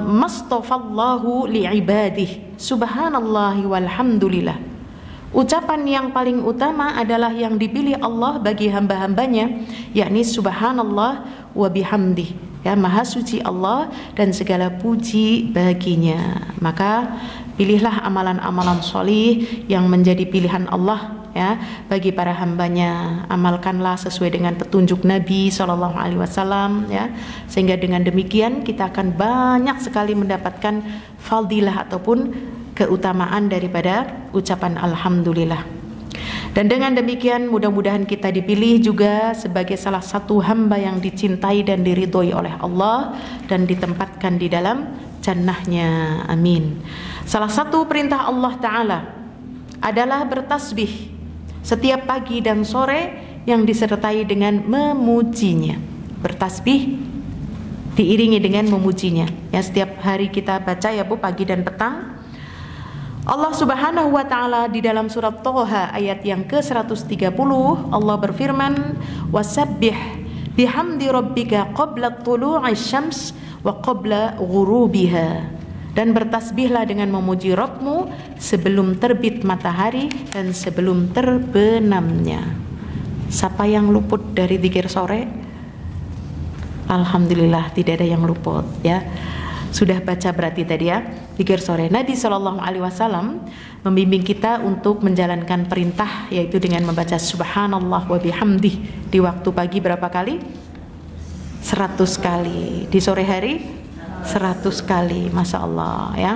mastafallahu li'ibadih subhanallahi walhamdulillah. Ucapan yang paling utama adalah yang dipilih Allah bagi hamba-hambanya, yakni subhanallah wa bihamdih, ya, maha suci Allah dan segala puji baginya. Maka pilihlah amalan-amalan sholih yang menjadi pilihan Allah, ya, bagi para hambanya. Amalkanlah sesuai dengan petunjuk Nabi SAW, ya, sehingga dengan demikian kita akan banyak sekali mendapatkan fadilah ataupun keutamaan daripada ucapan alhamdulillah. Dan dengan demikian mudah-mudahan kita dipilih juga sebagai salah satu hamba yang dicintai dan diridhoi oleh Allah dan ditempatkan di dalam jannahnya, amin. Salah satu perintah Allah Ta'ala adalah bertasbih setiap pagi dan sore yang disertai dengan memujinya. Bertasbih diiringi dengan memujinya, ya, setiap hari kita baca, ya Bu, pagi dan petang. Allah Subhanahu wa Ta'ala di dalam surat Toha ayat yang ke-130 Allah berfirman, wasabbih bihamdi rabbika qabla tulu'i syams wa qabla ghurubiha, dan bertasbihlah dengan memuji Rabbmu sebelum terbit matahari dan sebelum terbenamnya. Siapa yang luput dari zikir sore? Alhamdulillah tidak ada yang luput, ya. Sudah baca berarti tadi, ya, zikir sore. Nabi SAW membimbing kita untuk menjalankan perintah, yaitu dengan membaca subhanallah wa bihamdih di waktu pagi berapa kali? 100 kali. Di sore hari 100 kali. Masya Allah, ya.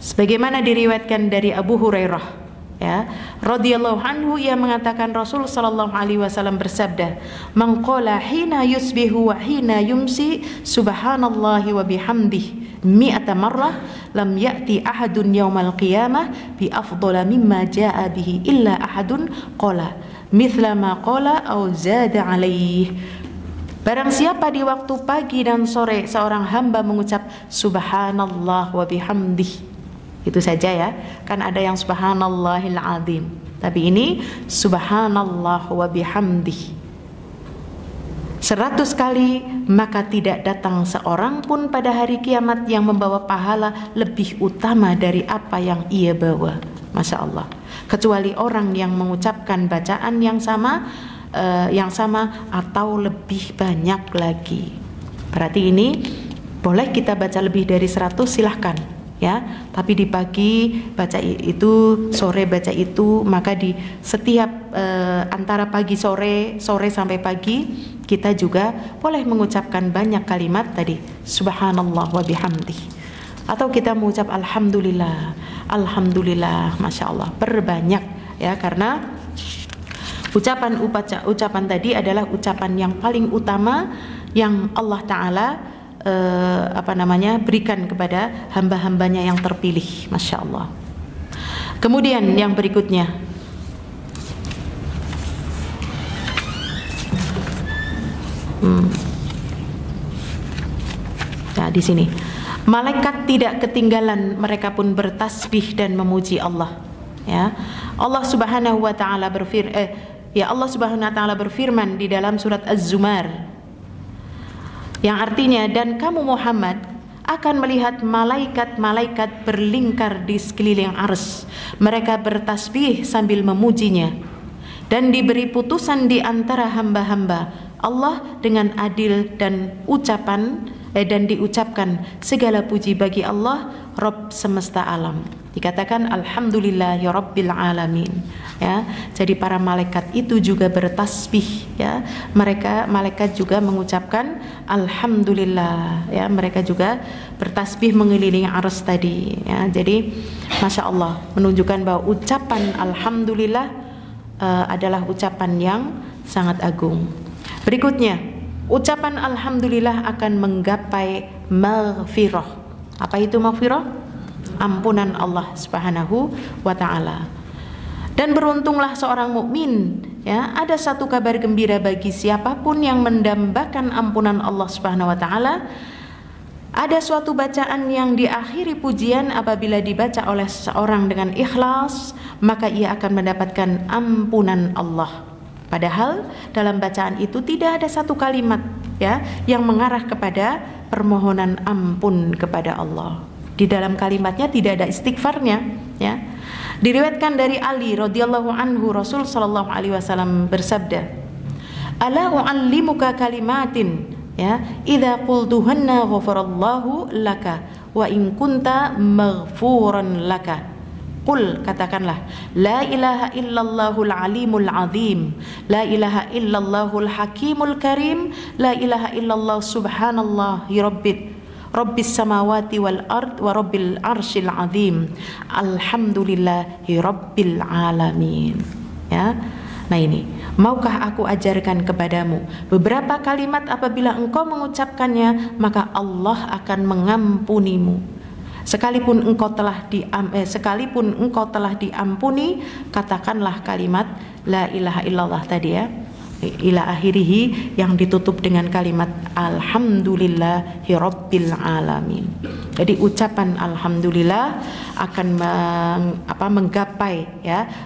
Sebagaimana diriwayatkan dari Abu Hurairah, ya, radhiyallahu anhu, ia mengatakan Rasul sallallahu alaihi wasallam bersabda, man qala hina yusbihu wa hina yumsi subhanallahi wa bihamdih mi'ata marrah lam ya'ti ahadun yaumal qiyamah bi afdhala mimma jaa bihi illa ahadun qala mithla ma qala aw zada alaihi. Barang siapa di waktu pagi dan sore seorang hamba mengucap subhanallah wa bihamdih, itu saja, ya, kan ada yang subhanallahil azim, tapi ini subhanallah wa bihamdih 100 kali, maka tidak datang seorang pun pada hari kiamat yang membawa pahala lebih utama dari apa yang ia bawa. Masya Allah. Kecuali orang yang mengucapkan bacaan yang sama atau lebih banyak lagi. Berarti ini boleh kita baca lebih dari 100, silahkan, ya, tapi di pagi baca itu, sore baca itu, maka di setiap antara pagi sore sampai pagi kita juga boleh mengucapkan banyak kalimat tadi subhanallah wa bihamdih, atau kita mengucap alhamdulillah, alhamdulillah, masya Allah, perbanyak, ya, karena ucapan tadi adalah ucapan yang paling utama yang Allah Ta'ala berikan kepada hamba-hambanya yang terpilih, masya Allah. Kemudian yang berikutnya, nah di sini malaikat tidak ketinggalan, mereka pun bertasbih dan memuji Allah, ya. Allah Subhanahu wa Ta'ala berfirman di dalam surat Az-Zumar, yang artinya, dan kamu Muhammad akan melihat malaikat-malaikat berlingkar di sekeliling arsy, mereka bertasbih sambil memujinya, dan diberi putusan di antara hamba-hamba Allah dengan adil, dan diucapkan segala puji bagi Allah Rabb semesta alam. Dikatakan alhamdulillahi rabbil alamin, ya. Jadi para malaikat itu juga bertasbih, ya. Malaikat juga mengucapkan alhamdulillah, ya. Mereka juga bertasbih mengelilingi arsy tadi, ya. Jadi masya Allah, menunjukkan bahwa ucapan alhamdulillah adalah ucapan yang sangat agung. Berikutnya, ucapan alhamdulillah akan menggapai maghfirah. Apa itu maghfirah? Ampunan Allah Subhanahu wa Ta'ala. Dan beruntunglah seorang mukmin, ya. Ada satu kabar gembira bagi siapapun yang mendambakan ampunan Allah Subhanahu wa Ta'ala, Ada suatu bacaan yang diakhiri pujian apabila dibaca oleh seseorang dengan ikhlas, maka ia akan mendapatkan ampunan Allah. Padahal dalam bacaan itu tidak ada satu kalimat ya yang mengarah kepada permohonan ampun kepada Allah. Di dalam kalimatnya tidak ada istighfarnya ya. Diriwayatkan dari Ali radhiyallahu anhu, Rasul sallallahu alaihi wasallam bersabda, "Ala u'allimuka kalimatin ya idza qultuhunna ghafarallahu laka wa in kunta maghfuran laka." Qul, katakanlah, la ilaha illallahul alimul azim, la ilaha illallahul hakimul karim, la ilaha illallah subhanallahi rabbis samawati wal ard wa rabbil arsyil azim, alhamdulillahi rabbil alamin. Ya. Nah ini, maukah aku ajarkan kepadamu beberapa kalimat apabila engkau mengucapkannya maka Allah akan mengampunimu. Sekalipun engkau telah diampuni, katakanlah kalimat la ilaha illallah tadi ya, ila akhirihi, yang ditutup dengan kalimat alhamdulillahi rabbil alamin. Jadi ucapan alhamdulillah akan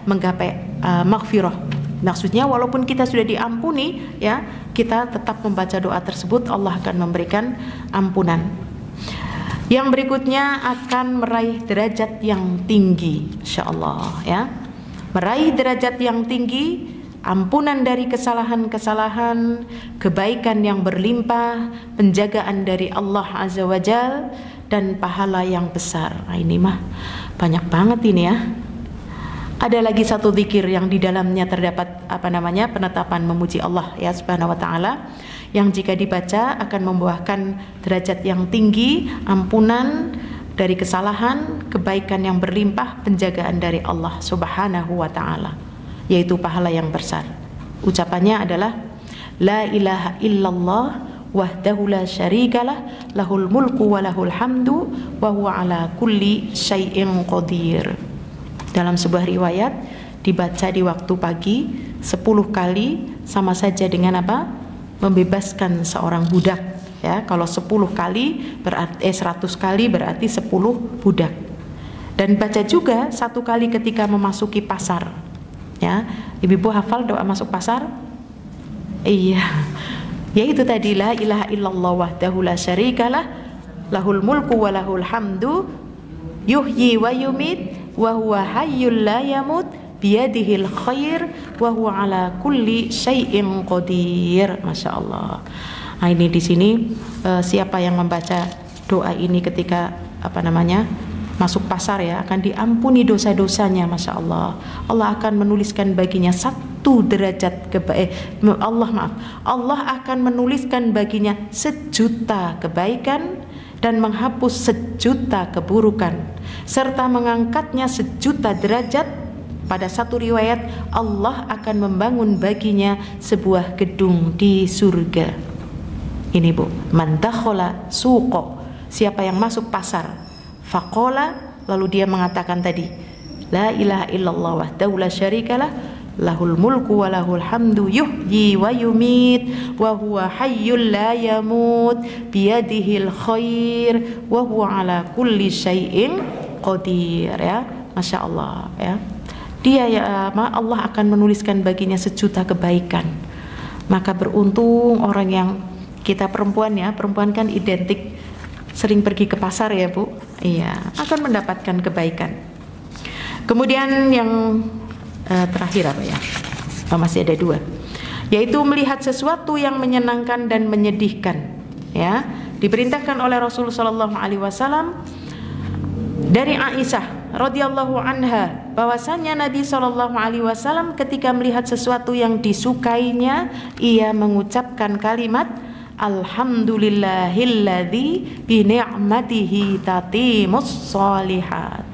menggapai maghfirah. Maksudnya walaupun kita sudah diampuni ya, kita tetap membaca doa tersebut, Allah akan memberikan ampunan. Yang berikutnya akan meraih derajat yang tinggi, insyaallah ya. Meraih derajat yang tinggi, ampunan dari kesalahan-kesalahan, kebaikan yang berlimpah, penjagaan dari Allah Azza wa Jal, dan pahala yang besar. Nah, ini mah banyak banget ini ya. Ada lagi satu zikir yang di dalamnya terdapat penetapan memuji Allah ya Subhanahu wa taala, yang jika dibaca akan membuahkan derajat yang tinggi, ampunan dari kesalahan, kebaikan yang berlimpah, penjagaan dari Allah Subhanahu wa taala, yaitu pahala yang besar. Ucapannya adalah la ilaha illallah wahdahu la syarikalah lahul mulku wa lahul hamdu wa huwa ala kulli syai'in qadir. Dalam sebuah riwayat dibaca di waktu pagi 10 kali sama saja dengan membebaskan seorang budak ya. Kalau 10 kali berarti 100 kali berarti 10 budak. Dan baca juga 1 kali ketika memasuki pasar ya. Ibu-ibu hafal doa masuk pasar? Iya. Yaitu tadi la ilaha illallah wahdahu la syarikalah lahul mulku wa lahul hamdu yuhyi wa yumit wa huwa hayyul la yamut biyadihil khair wa huwa ala kulli syai'in qadir. Masya Allah. Nah, ini di sini siapa yang membaca doa ini ketika masuk pasar ya, akan diampuni dosa-dosanya. Masya Allah. Allah akan menuliskan baginya 1 derajat Allah akan menuliskan baginya 1 juta kebaikan dan menghapus 1 juta keburukan, serta mengangkatnya 1 juta derajat. Pada satu riwayat, Allah akan membangun baginya sebuah gedung di surga. Ini Bu, man dakhala suqa, siapa yang masuk pasar, faqala, lalu dia mengatakan tadi la ilaha illallah wahdahu la syarikalah lahul mulku wa lahul hamdu yuhyi wa yumit wa huwa hayyul la yamut biyadihil khair wa huwa ala kulli syai'in qadir ya. Masya Allah ya. Dia Allah akan menuliskan baginya 1 juta kebaikan. Maka beruntung orang yang kita perempuan kan identik sering pergi ke pasar ya Bu. Iya, akan mendapatkan kebaikan. Kemudian yang terakhir masih ada 2, yaitu melihat sesuatu yang menyenangkan dan menyedihkan ya. Diperintahkan oleh Rasulullah sallallahu alaihi wasallam dari Aisyah radhiyallahu anha bahwasanya Nabi sallallahu alaihi wasallam ketika melihat sesuatu yang disukainya, ia mengucapkan kalimat alhamdulillahilladzi bi ni'matihi tatimus shalihat.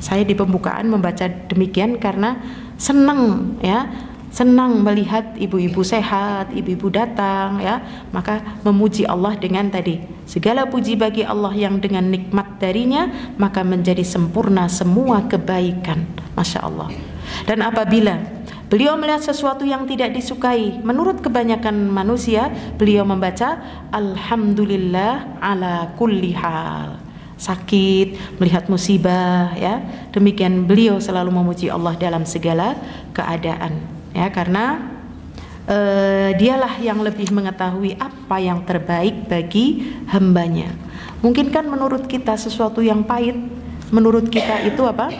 Saya di pembukaan membaca demikian karena senang ya, senang melihat ibu-ibu sehat, ibu-ibu datang ya, maka memuji Allah dengan tadi segala puji bagi Allah yang dengan nikmat darinya maka menjadi sempurna semua kebaikan. Masya Allah. Dan apabila Beliau melihat sesuatu yang tidak disukai. Menurut kebanyakan manusia, beliau membaca alhamdulillah ala kulli hal. Sakit, melihat musibah, ya. Demikian beliau selalu memuji Allah dalam segala keadaan, ya, karena dialah yang lebih mengetahui apa yang terbaik bagi hambanya. Mungkin kan menurut kita sesuatu yang pahit, menurut kita itu apa?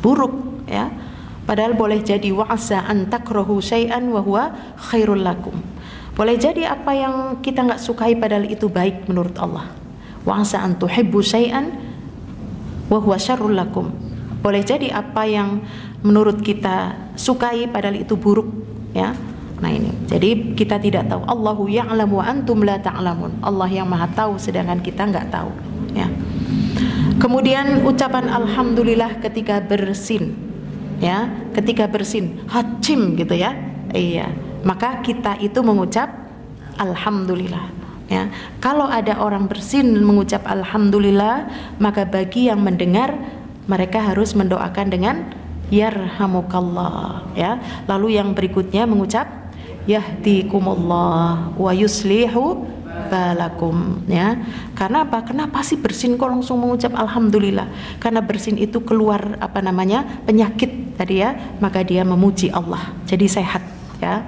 Buruk, ya. Padahal boleh jadi wa'asa an takrahu syai'an wa huwa khairul lakum. Boleh jadi apa yang kita enggak sukai padahal itu baik menurut Allah. Wa'asa an tuhibbu syai'an wa huwa syarrul lakum. Boleh jadi apa yang menurut kita sukai padahal itu buruk, ya. Nah ini, jadi kita tidak tahu. Allahu ya'lamu wa antum la ta'lamun. Allah yang maha tahu sedangkan kita enggak tahu, ya. Kemudian ucapan alhamdulillah ketika bersin, ya, ketika bersin, hacim gitu ya. Iya, maka kita itu mengucap alhamdulillah, ya. Kalau ada orang bersin mengucap alhamdulillah, maka bagi yang mendengar mereka harus mendoakan dengan yarhamukallah, ya. Lalu yang berikutnya mengucap yahdikumullah wa yuslihu balakum, ya. Karena apa? Kenapa sih bersin kok langsung mengucap alhamdulillah? Karena bersin itu keluar apa namanya? Penyakit tadi, ya. Maka dia memuji Allah jadi sehat, ya.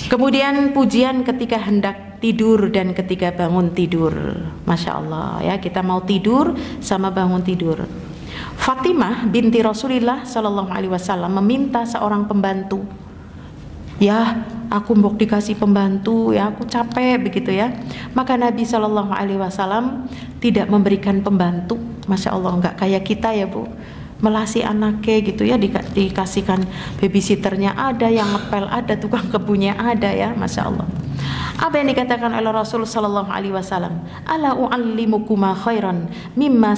Kemudian pujian ketika hendak tidur dan ketika bangun tidur. Masya Allah, ya, kita mau tidur sama bangun tidur. Fatimah binti Rasulullah Shallallahu Alaihi Wasallam meminta seorang pembantu. Ya, aku mau dikasih pembantu, ya, aku capek begitu, ya. Maka Nabi Shallallahu Alaihi Wasallam tidak memberikan pembantu. Masya Allah, nggak kayak kita ya Bu, melasi anaknya gitu ya, dikasihkan babysitternya ada, yang ngepel ada, tukang kebunnya ada, ya. Masya Allah. Apa yang dikatakan oleh Rasul Shallallahu Alaihi Wasallam? Ala u'allimukuma khairan mimma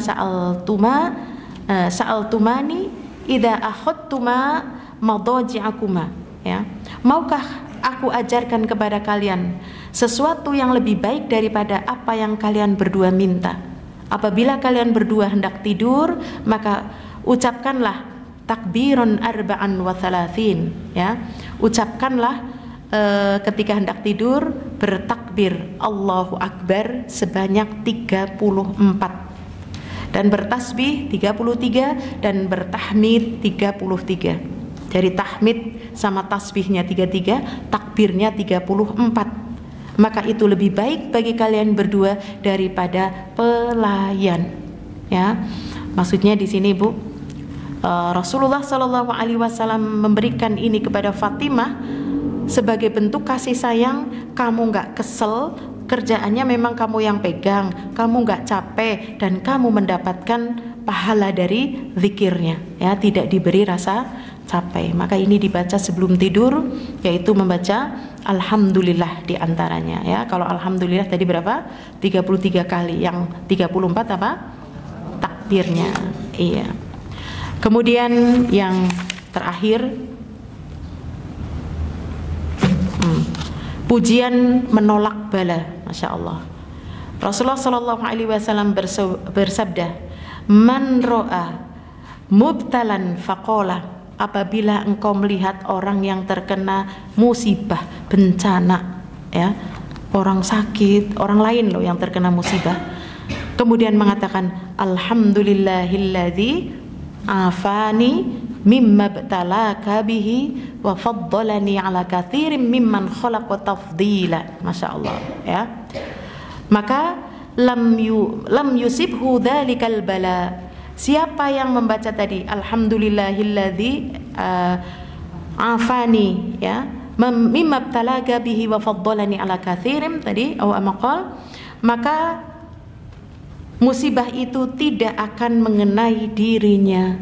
sa'altumani idza akhadtuma madaji'akuma, ya. Maukah aku ajarkan kepada kalian sesuatu yang lebih baik daripada apa yang kalian berdua minta? Apabila kalian berdua hendak tidur, maka ucapkanlah takbirun arba'an wa thalathin, ya. Ucapkanlah ketika hendak tidur bertakbir Allahu Akbar sebanyak 34 dan bertasbih 33 dan bertahmid 33. Dari tahmid sama tasbihnya 33, takbirnya 34. Maka itu lebih baik bagi kalian berdua daripada pelayan, ya. Maksudnya di sini Bu, Rasulullah Shallallahu Alaihi Wasallam memberikan ini kepada Fatimah sebagai bentuk kasih sayang. Kamu nggak kesel, kerjaannya memang kamu yang pegang, kamu nggak capek dan kamu mendapatkan pahala dari zikirnya, ya, tidak diberi rasa capek. Maka ini dibaca sebelum tidur, yaitu membaca alhamdulillah diantaranya, ya. Kalau alhamdulillah tadi berapa? 33 kali. Yang 34 apa? Takbirnya, iya. Kemudian yang terakhir, pujian menolak bala. Masya Allah. Rasulullah Shallallahu Alaihi Wasallam bersabda, man ro'a mubtalan faqala, apabila engkau melihat orang yang terkena musibah, bencana, ya, orang sakit, orang lain loh yang terkena musibah, kemudian mengatakan alhamdulillahilladzi afani mimma btalaka bihi wa faddalani ala katsirin mimman khalaqa tafdila. Masya Allah, ya. Maka lam yusibhu dzalikal bala. Siapa yang membaca tadi alhamdulillahilladzi afani, ya, mimma btalaka bihi wa faddalani ala katsirin tadi atau amaqal, maka musibah itu tidak akan mengenai dirinya,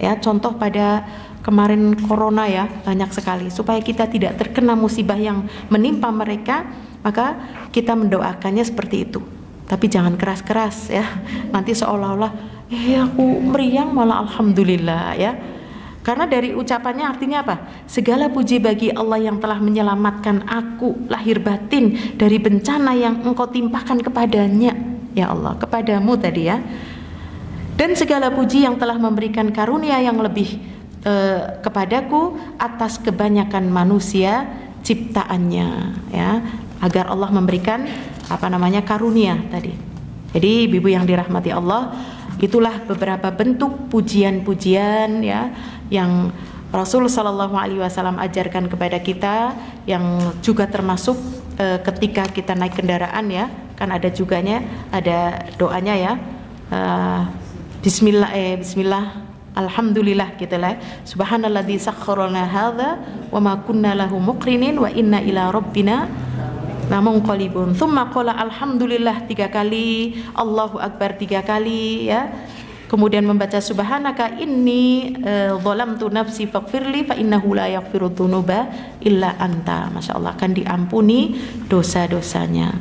ya. Contoh pada kemarin corona, ya, banyak sekali. Supaya kita tidak terkena musibah yang menimpa mereka, maka kita mendoakannya seperti itu. Tapi jangan keras-keras, ya. Nanti seolah-olah aku meriang malah alhamdulillah, ya. Karena dari ucapannya artinya apa? Segala puji bagi Allah yang telah menyelamatkan aku lahir batin dari bencana yang engkau timpakan kepadanya, ya Allah, kepadamu tadi, ya. Dan segala puji yang telah memberikan karunia yang lebih kepadaku atas kebanyakan manusia ciptaannya, ya, agar Allah memberikan karunia tadi. Jadi ibu yang dirahmati Allah, itulah beberapa bentuk pujian-pujian, ya, yang Rasul Shallallahu Alaihi Wasallam ajarkan kepada kita, yang juga termasuk ketika kita naik kendaraan, ya, kan ada doanya, ya, Bismillah alhamdulillah gitu lah. Subhanalladzi sakhkharana hadza wa ma kunna lahu muqrinin wa inna ila rabbina lamunqalibun. Tsumma qala alhamdulillah 3 kali, Allahu akbar 3 kali, ya. Kemudian membaca subhanaka inni zalamtu nafsi faghfirli fa innahu la yaghfiru dzunuba illa anta. Masyaallah, akan diampuni dosa-dosanya.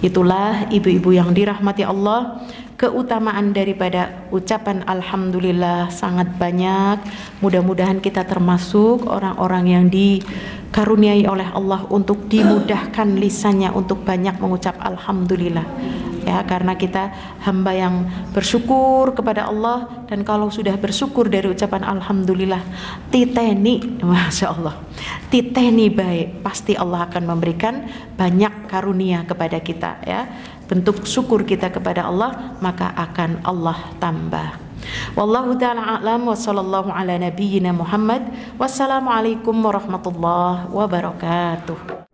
Itulah ibu-ibu yang dirahmati Allah, keutamaan daripada ucapan alhamdulillah sangat banyak. Mudah-mudahan kita termasuk orang-orang yang dikaruniai oleh Allah untuk dimudahkan lisannya untuk banyak mengucap alhamdulillah, ya, karena kita hamba yang bersyukur kepada Allah. Dan kalau sudah bersyukur dari ucapan alhamdulillah, titeni, masya Allah, titeni baik, pasti Allah akan memberikan banyak karunia kepada kita, ya. Bentuk syukur kita kepada Allah maka akan Allah tambah. Wallahu ta'ala a'lam wa sallallahu ala nabiyyina Muhammad. Wassalamualaikum warahmatullahi wabarakatuh.